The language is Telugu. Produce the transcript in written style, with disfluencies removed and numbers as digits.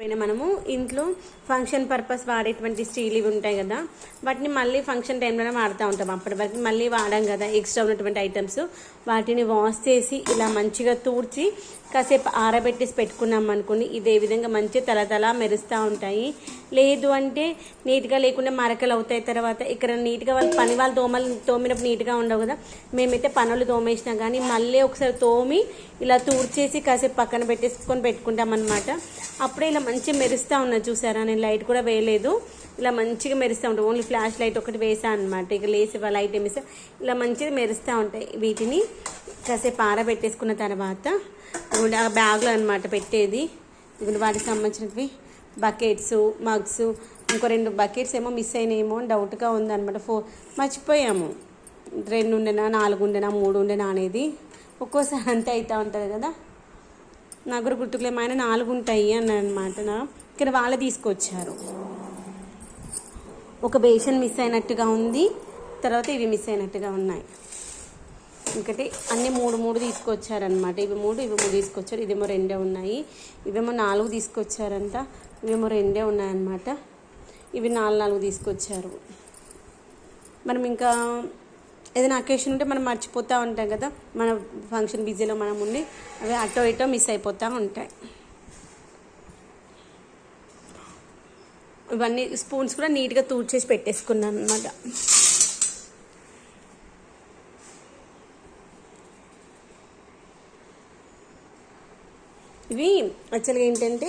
పైన మనము ఇంట్లో ఫంక్షన్ పర్పస్ వాడేటువంటి స్టీల్ ఇవి ఉంటాయి కదా, వాటిని మళ్ళీ ఫంక్షన్ టైంలోనే వాడుతూ ఉంటాం. అప్పటి వరకు మళ్ళీ వాడాం కదా ఎక్స్ట్రా ఉన్నటువంటి ఐటమ్స్, వాటిని వాష్ చేసి ఇలా మంచిగా తూడ్చి కాసేపు ఆరబెట్టేసి పెట్టుకున్నాం అనుకుని ఇదే విధంగా మంచి తలతల మెరుస్తూ ఉంటాయి. లేదు అంటే నీట్గా లేకుండా మరకలు అవుతాయి. తర్వాత ఇక్కడ నీట్గా వాళ్ళు పని వాళ్ళు తోమినప్పుడు నీట్గా ఉండవు కదా, మేమైతే పనులు తోమేసినా కానీ మళ్ళీ ఒకసారి తోమి ఇలా తూడ్చేసి కాసేపు పక్కన పెట్టుకుంటాం అనమాట. అప్పుడే ఇలా మంచిగా మెరుస్తూ ఉన్నది చూసారా. నేను లైట్ కూడా వేయలేదు, ఇలా మంచిగా మెరుస్తూ ఉంటాయి. ఓన్లీ ఫ్లాష్ లైట్ ఒకటి వేసాను అనమాట. ఇక లేసి లైట్ ఏమిస్తే ఇలా మంచిగా మెరుస్తూ ఉంటాయి. వీటిని కాసేపు ఆరబెట్టేసుకున్న తర్వాత ఆ బ్యాగ్లో అనమాట పెట్టేది. ఇప్పుడు వాటికి సంబంధించినవి బకెట్స్, మగ్స్, ఇంకో 2 బకెట్స్ ఏమో మిస్ అయినాయేమో అని డౌట్గా ఉందన్నమాట. మర్చిపోయాము. 2 ఉండేనా, 4 ఉండేనా, 3 ఉండేనా అనేది ఒక్కోసారి అంతే అవుతూ ఉంటుంది కదా. నాకు కూడా గుర్తుకులేమో, ఆయన 4 ఉంటాయి అన్నాడు అనమాట. ఇక్కడ వాళ్ళే తీసుకొచ్చారు. ఒక బేషన్ మిస్ అయినట్టుగా ఉంది, తర్వాత ఇవి మిస్ అయినట్టుగా ఉన్నాయి. ఇంకటి అన్నీ 3 తీసుకొచ్చారనమాట. ఇవి 3 తీసుకొచ్చారు. ఇదేమో 2 ఉన్నాయి, ఇవేమో 4 తీసుకొచ్చారంట. ఇవేమో 2 ఉన్నాయన్నమాట. ఇవి 4 తీసుకొచ్చారు. మనం ఇంకా ఏదైనా అకేషన్ ఉంటే మనం మర్చిపోతూ ఉంటాం కదా, మన ఫంక్షన్ బిజీలో మనం ఉండి అవి అటో ఇటో మిస్ అయిపోతూ ఉంటాయి. ఇవన్నీ స్పూన్స్ కూడా నీట్గా తూడ్చేసి పెట్టేసుకున్నాను అనమాట. ఇవి యాక్చువల్గా ఏంటంటే